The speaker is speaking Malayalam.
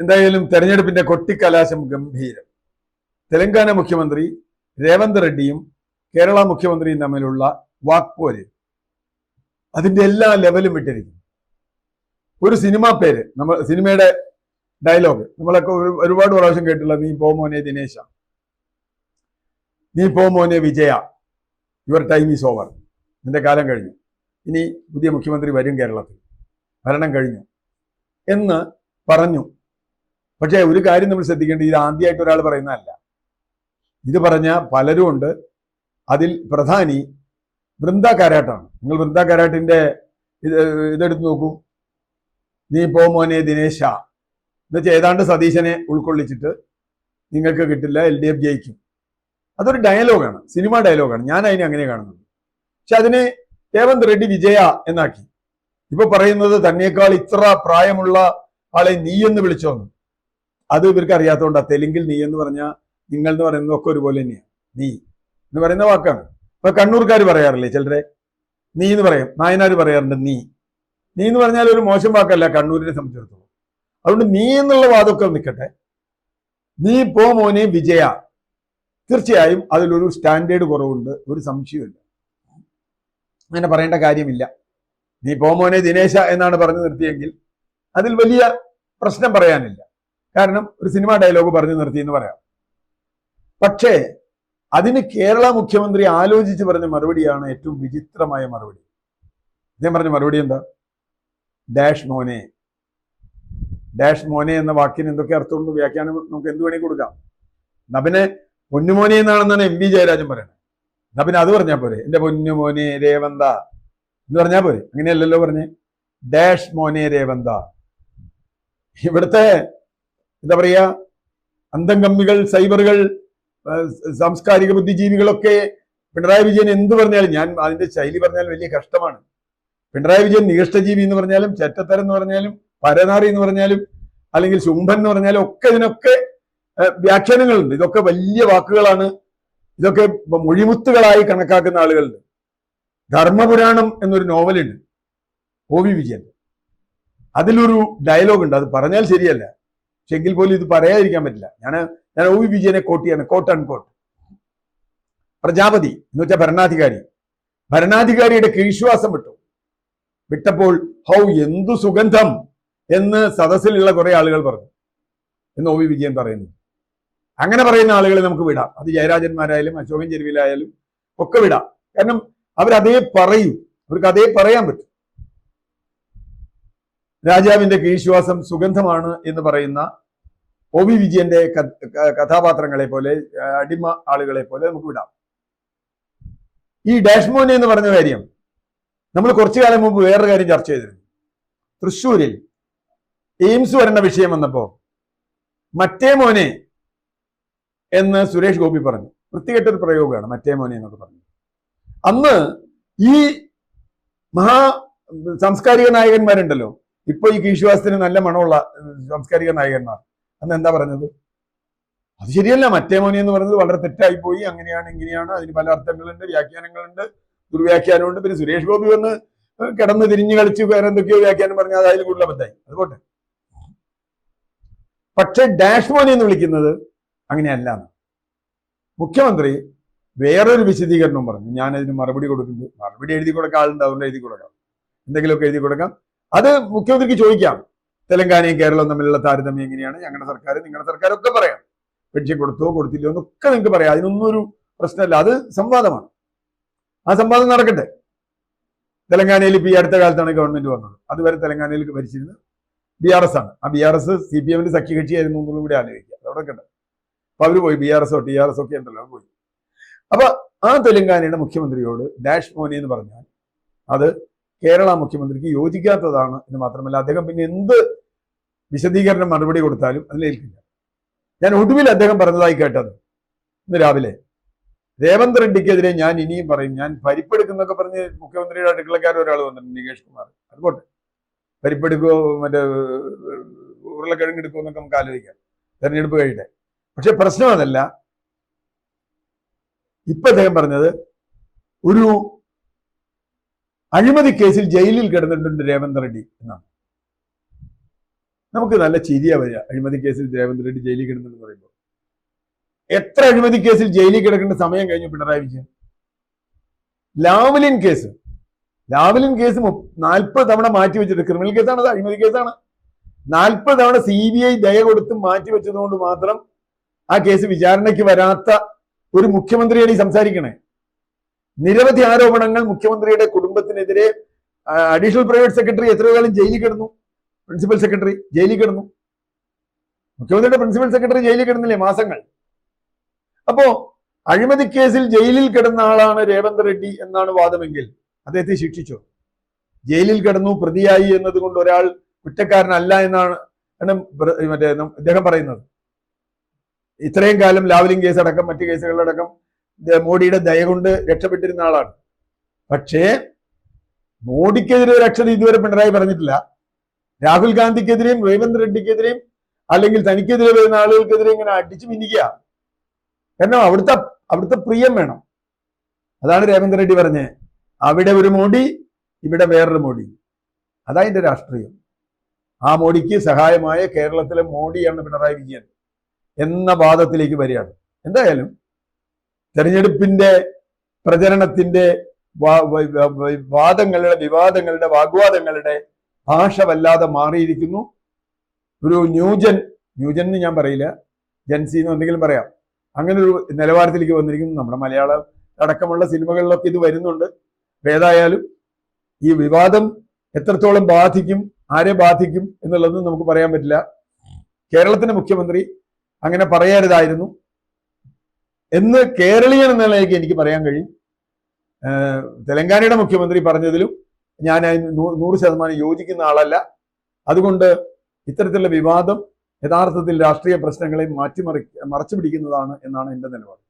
എന്തായാലും തെരഞ്ഞെടുപ്പിന്റെ കൊട്ടിക്കലാശം ഗംഭീരം. തെലങ്കാന മുഖ്യമന്ത്രി രേവന്ത് റെഡ്ഡിയും കേരള മുഖ്യമന്ത്രിയും തമ്മിലുള്ള വാക്പോര് അതിന്റെ എല്ലാ ലെവലും വിട്ടിരിക്കുന്നു. ഒരു സിനിമാ പേര്, സിനിമയുടെ ഡയലോഗ് നമ്മളൊക്കെ ഒരുപാട് പ്രാവശ്യം കേട്ടുള്ള നീ പോ മോനെ ദിനേശ, നീ പോ മോനെ വിജയ, യുവർ ടൈം ഈസ് ഓവർ, നിന്റെ കാലം കഴിഞ്ഞു, ഇനി പുതിയ മുഖ്യമന്ത്രി വരും കേരളത്തിൽ, ഭരണം കഴിഞ്ഞു എന്ന് പറഞ്ഞു. പക്ഷേ ഒരു കാര്യം നമ്മൾ ശ്രദ്ധിക്കേണ്ടത്, ഇത് ആദ്യമായിട്ട് ഒരാൾ പറയുന്നതല്ല. ഇത് പറഞ്ഞ പലരും ഉണ്ട്. അതിൽ പ്രധാനി വൃന്ദ കാരാട്ടാണ്. നിങ്ങൾ വൃന്ദ കാരാട്ടിന്റെ ഇതെടുത്ത് നോക്കൂ. നീ പോ മോനെ ദിനേശ എന്നുവെച്ചാൽ ഏതാണ്ട് സതീശനെ ഉൾക്കൊള്ളിച്ചിട്ട് നിങ്ങൾക്ക് കിട്ടില്ല, LDF ജയിക്കും. അതൊരു ഡയലോഗാണ്, സിനിമ ഡയലോഗാണ്. ഞാൻ അതിനെ അങ്ങനെ കാണുന്നത്. പക്ഷെ അതിനെ രേവന്ത് റെഡ്ഡി വിജയ എന്നാക്കി. ഇപ്പൊ പറയുന്നത് തന്നേക്കാൾ ഇത്ര പ്രായമുള്ള ആളെ നീ എന്ന് വിളിച്ചോന്ന്. അത് ഇവർക്ക് അറിയാത്തതുകൊണ്ടാ. തെലുങ്കിൽ നീ എന്ന് പറഞ്ഞാൽ നിങ്ങൾ എന്ന് പറയുന്നത് ഒക്കെ ഒരുപോലെ തന്നെയാണ്. നീ എന്ന് പറയുന്ന വാക്കാണ്. ഇപ്പൊ കണ്ണൂർക്കാർ പറയാറില്ലേ ചിലരെ നീ എന്ന് പറയും, നായനാർ പറയാറുണ്ട് നീ. നീ എന്ന് പറഞ്ഞാൽ ഒരു മോശം വാക്കല്ല കണ്ണൂരിനെ സംബന്ധിച്ചിടത്തോളം. അതുകൊണ്ട് നീ എന്നുള്ള വാദമൊക്കെ നിൽക്കട്ടെ. നീ പോ മോനെ വിജയ, തീർച്ചയായും അതിലൊരു സ്റ്റാൻഡേർഡ് കുറവുണ്ട്, ഒരു സംശയമില്ല. അങ്ങനെ പറയേണ്ട കാര്യമില്ല. നീ പോ മോനെ ദിനേശ എന്നാണ് പറഞ്ഞു നിർത്തിയെങ്കിൽ അതിൽ വലിയ പ്രശ്നം പറയാനില്ല. കാരണം ഒരു സിനിമ ഡയലോഗ് പറഞ്ഞു നിർത്തി എന്ന് പറയാം. പക്ഷേ അതിന് കേരള മുഖ്യമന്ത്രി ആലോചിച്ച് പറഞ്ഞ മറുപടിയാണ് ഏറ്റവും വിചിത്രമായ മറുപടി. അദ്ദേഹം പറഞ്ഞ മറുപടി എന്താ? ഡാഷ് മോനെ. ഡാഷ് മോനെ എന്ന വാക്കിന് എന്തൊക്കെ അർത്ഥമുണ്ട്, വ്യാഖ്യാനം നമുക്ക് എന്ത് വേണമെങ്കിൽ കൊടുക്കാം. നബിനെ പൊന്നുമോനെ എന്നാണെന്നാണ് MV ജയരാജൻ പറയുന്നത്. നബിന് അത് പറഞ്ഞാൽ പോരെ, എന്റെ പൊന്നുമോനെ രേവന്ത എന്ന് പറഞ്ഞാൽ പോരെ. അങ്ങനെയല്ലല്ലോ പറഞ്ഞേ, ഡാഷ് മോനെ രേവന്ത. ഇവിടുത്തെ എന്താ പറയാ, അന്തംകമ്മികൾ, സൈബറുകൾ, സാംസ്കാരിക ബുദ്ധിജീവികളൊക്കെ പിണറായി വിജയൻ എന്ത് പറഞ്ഞാലും, ഞാൻ അതിന്റെ ശൈലി പറഞ്ഞാൽ വലിയ കഷ്ടമാണ്. പിണറായി വിജയൻ നികഷ്ടജീവി എന്ന് പറഞ്ഞാലും, ചെറ്റത്തരം എന്ന് പറഞ്ഞാലും, പരനാറി എന്ന് പറഞ്ഞാലും, അല്ലെങ്കിൽ ശുംഭൻ എന്ന് പറഞ്ഞാലും ഒക്കെ ഇതിനൊക്കെ വ്യാഖ്യാനങ്ങളുണ്ട്. ഇതൊക്കെ വലിയ വാക്കുകളാണ്. ഇതൊക്കെ മൊഴിമുത്തുകളായി കണക്കാക്കുന്ന ആളുകളുണ്ട്. ധർമ്മപുരാണം എന്നൊരു നോവലുണ്ട് OV വിജയൻ. അതിലൊരു ഡയലോഗ് ഉണ്ട്, അത് പറഞ്ഞാൽ ശരിയല്ല, പക്ഷെ എങ്കിൽ പോലും ഇത് പറയാതിരിക്കാൻ പറ്റില്ല. ഞാൻ OV വിജയനെ കോട്ട് ചെയ്യാണ്, കോട്ട് അൺകോട്ട്. പ്രജാപതി എന്ന് വെച്ചാൽ ഭരണാധികാരിയുടെ കീഴ്ശ്വാസം വിട്ടപ്പോൾ ഹൗ എന്തു സുഗന്ധം എന്ന് സദസ്സിലുള്ള കുറെ ആളുകൾ പറഞ്ഞു എന്ന് OV വിജയൻ പറയുന്നു. അങ്ങനെ പറയുന്ന ആളുകളെ നമുക്ക് വിടാം. അത് ജയരാജന്മാരായാലും അശോകൻ ചെരുവിലായാലും ഒക്കെ വിടാം. കാരണം അവരതേ പറയൂ, അവർക്ക് അതേ പറയാൻ പറ്റും. രാജാവിന്റെ കീഴ്ശ്വാസം സുഗന്ധമാണ് എന്ന് പറയുന്ന OV വിജയന്റെ കഥാപാത്രങ്ങളെ പോലെ, അടിമ ആളുകളെ പോലെ നമുക്ക് വിടാം. ഈ ഡാഷ് മോനെ എന്ന് പറഞ്ഞ കാര്യം നമ്മൾ കുറച്ചു കാലം മുമ്പ് വേറൊരു കാര്യം ചർച്ച ചെയ്തിരുന്നു. തൃശ്ശൂരിൽ എയിംസ് വരേണ്ട വിഷയം വന്നപ്പോ മറ്റേ മോനെ എന്ന് സുരേഷ് ഗോപി പറഞ്ഞു. വൃത്തികെട്ടൊരു പ്രയോഗമാണ് മറ്റേ മോനെ എന്നൊക്കെ പറഞ്ഞു. അന്ന് ഈ സാംസ്കാരിക നായകന്മാരുണ്ടല്ലോ, ഇപ്പൊ ഈ കീഴ്ശ്വാസത്തിന് നല്ല മണമുള്ള സാംസ്കാരിക നായകന്മാർ, അന്ന് എന്താ പറഞ്ഞത്? അത് ശരിയല്ല, മറ്റേ മോനെ എന്ന് പറയുന്നത് വളരെ തെറ്റായി പോയി, അങ്ങനെയാണ് ഇങ്ങനെയാണ്, അതിന് പല അർത്ഥങ്ങളുണ്ട്, വ്യാഖ്യാനങ്ങളുണ്ട്, ദുർവ്യാഖ്യാനമുണ്ട്. പിന്നെ സുരേഷ് ഗോപി വന്ന് കിടന്ന് തിരിഞ്ഞു കളിച്ച് വേറെ എന്തൊക്കെയോ വ്യാഖ്യാനം പറഞ്ഞാൽ അതിൽ കൂടുതൽ അബദ്ധമായി. അതുകൊണ്ട് പക്ഷെ ഡാഷ് മോനെ എന്ന് വിളിക്കുന്നത് അങ്ങനെയല്ല. മുഖ്യമന്ത്രി വേറൊരു വിശദീകരണവും പറഞ്ഞു. ഞാൻ അതിന് മറുപടി കൊടുക്കുന്നത്, മറുപടി എഴുതി കൊടുക്കാൻ ആളുണ്ട്, അതുകൊണ്ട് എഴുതി കൊടുക്കാം, എന്തെങ്കിലുമൊക്കെ എഴുതി കൊടുക്കാം. അത് മുഖ്യമന്ത്രിക്ക് ചോദിക്കാം. തെലങ്കാനയും കേരളവും തമ്മിലുള്ള താരതമ്യം എങ്ങനെയാണ്, ഞങ്ങളുടെ സർക്കാർ നിങ്ങളുടെ സർക്കാർ ഒക്കെ പറയാം. പെൻഷൻ കൊടുത്തോ കൊടുത്തില്ലോ എന്നൊക്കെ നിങ്ങൾക്ക് പറയാം. അതിനൊന്നും ഒരു പ്രശ്നമല്ല. അത് സംവാദമാണ്. ആ സംവാദം നടക്കട്ടെ. തെലങ്കാനയിൽ ഇപ്പൊ ഈ അടുത്ത കാലത്താണ് ഗവൺമെന്റ് വന്നത്. അതുവരെ തെലങ്കാനയിൽ ഭരിച്ചിരുന്നത് BRS ആണ്. ആ BRS CPM-ന്റെ സഖ്യകക്ഷിയായിരുന്നു എന്നുള്ളത് കൂടി ആലോചിക്കുക. അതവിടെ കണ്ട അപ്പൊ അവര് പോയി, BRS TRS ഒക്കെ ഉണ്ടല്ലോ, പോയി. അപ്പൊ ആ തെലങ്കാനയുടെ മുഖ്യമന്ത്രിയോട് ഡാഷ് മോനെ എന്ന് പറഞ്ഞാൽ അത് കേരള മുഖ്യമന്ത്രിക്ക് യോജിക്കാത്തതാണ് എന്ന് മാത്രമല്ല, അദ്ദേഹം പിന്നെ എന്ത് വിശദീകരണം മറുപടി കൊടുത്താലും അതിലേൽക്കില്ല. ഞാൻ ഒടുവിൽ അദ്ദേഹം പറഞ്ഞതായി കേട്ടത് ഇന്ന് രാവിലെ, രേവന്ത് റെഡ്ഡിക്കെതിരെ ഞാൻ ഇനിയും പറയും, ഞാൻ പരിപ്പെടുക്കുന്നൊക്കെ പറഞ്ഞ് മുഖ്യമന്ത്രിയുടെ അടുക്കളക്കാർ ഒരാൾ വന്നിട്ടുണ്ട്, നികേഷ് കുമാർ. അതുപോട്ടെ, പരിപ്പെടുക്കോ മറ്റേ ഉരുളക്കിഴങ്ങ് എടുക്കുമോ എന്നൊക്കെ നമുക്ക് ആലോചിക്കാം, തെരഞ്ഞെടുപ്പ് കഴിയട്ടെ. പക്ഷെ പ്രശ്നം അതല്ല. ഇപ്പൊ അദ്ദേഹം പറഞ്ഞത് ഒരു അഴിമതി കേസിൽ ജയിലിൽ കിടന്നിട്ടുണ്ട് രേവന്ത് റെഡ്ഡി എന്നാണ്. നമുക്ക് നല്ല ചിരിയാ വരിക. അഴിമതി കേസിൽ രേവന്ത് റെഡ്ഡി ജയിലിൽ കിടന്നെന്ന് പറയുമ്പോൾ എത്ര അഴിമതി കേസിൽ ജയിലിൽ കിടക്കേണ്ട സമയം കഴിഞ്ഞു പിണറായി വിജയൻ. ലാവ്ലിൻ കേസ് 40 തവണ മാറ്റി വെച്ചിട്ട്, ക്രിമിനൽ കേസാണ്, അത് അഴിമതി കേസാണ്. 40 തവണ CBI ദയ കൊടുത്ത് മാറ്റി വെച്ചതുകൊണ്ട് മാത്രം ആ കേസ് വിചാരണയ്ക്ക് വരാത്ത ഒരു മുഖ്യമന്ത്രിയാണ് ഈ സംസാരിക്കണേ. നിരവധി ആരോപണങ്ങൾ മുഖ്യമന്ത്രിയുടെ കുടുംബത്തിനെതിരെ. അഡീഷണൽ പ്രൈവറ്റ് സെക്രട്ടറി എത്രയോ കാലം ജയിലിൽ കിടന്നു, പ്രിൻസിപ്പൽ സെക്രട്ടറി ജയിലിൽ കിടന്നു, മുഖ്യമന്ത്രിയുടെ പ്രിൻസിപ്പൽ സെക്രട്ടറി ജയിലിൽ കിടന്നില്ലേ മാസങ്ങൾ. അപ്പോ അഴിമതി കേസിൽ ജയിലിൽ കിടന്ന ആളാണ് രേവന്ത് റെഡ്ഡി എന്നാണ് വാദമെങ്കിൽ അദ്ദേഹത്തെ ശിക്ഷിച്ചോ? ജയിലിൽ കിടന്നു, പ്രതിയായി എന്നതുകൊണ്ട് ഒരാൾ കുറ്റക്കാരനല്ല എന്നാണ് ഇദ്ദേഹം പറയുന്നത്. ഇത്രയും കാലം ലാവ്ലിൻ കേസ് അടക്കം മറ്റു കേസുകളിലടക്കം മോഡിയുടെ ദയ കൊണ്ട് രക്ഷപ്പെട്ടിരുന്ന ആളാണ്. പക്ഷേ മോഡിക്കെതിരെ ഒരു അക്ഷരം ഇതുവരെ പിണറായി പറഞ്ഞിട്ടില്ല. രാഹുൽ ഗാന്ധിക്കെതിരെയും രേവന്ത് റെഡ്ഡിക്കെതിരെയും അല്ലെങ്കിൽ തനിക്കെതിരെ വരുന്ന ആളുകൾക്കെതിരെ ഇങ്ങനെ അടിച്ചു മിന്നിക്കുക. കാരണം അവിടുത്തെ പ്രിയം വേണം. അതാണ് രേവന്ത് റെഡ്ഡി പറഞ്ഞത്, അവിടെ ഒരു മോഡി, ഇവിടെ വേറൊരു മോഡി. അതതിന്റെ രാഷ്ട്രീയം. ആ മോഡിക്ക് സഹായമായ കേരളത്തിലെ മോഡിയാണ് പിണറായി വിജയൻ എന്ന വാദത്തിലേക്ക് വരികയാണ്. എന്തായാലും തെരഞ്ഞെടുപ്പിന്റെ പ്രചരണത്തിന്റെ വാഗ്വാദങ്ങളുടെ ഭാഷ വല്ലാതെ മാറിയിരിക്കുന്നു. ഒരു ന്യൂജൻ എന്ന് ഞാൻ പറയില്ല, ജൻസി എന്ന് എന്തെങ്കിലും പറയാം, അങ്ങനെ ഒരു നിലവാരത്തിലേക്ക് വന്നിരിക്കുന്നു. നമ്മുടെ മലയാളം അടക്കമുള്ള സിനിമകളിലൊക്കെ ഇത് വരുന്നുണ്ട്. ഏതായാലും ഈ വിവാദം എത്രത്തോളം ബാധിക്കും, ആരെ ബാധിക്കും എന്നുള്ളത് നമുക്ക് പറയാൻ പറ്റില്ല. കേരളത്തിന്റെ മുഖ്യമന്ത്രി അങ്ങനെ പറയരുതായിരുന്നു എന്ന് കേരളീയൻ എന്ന നിലയ്ക്ക് എനിക്ക് പറയാൻ കഴിയും. തെലങ്കാനയുടെ മുഖ്യമന്ത്രി പറഞ്ഞതിലും ഞാൻ 100% യോജിക്കുന്ന ആളല്ല. അതുകൊണ്ട് ഇത്തരത്തിലുള്ള വിവാദം യഥാർത്ഥത്തിൽ രാഷ്ട്രീയ പ്രശ്നങ്ങളെ മറച്ചു പിടിക്കുന്നതാണ് എന്നാണ് എൻ്റെ നിലപാട്.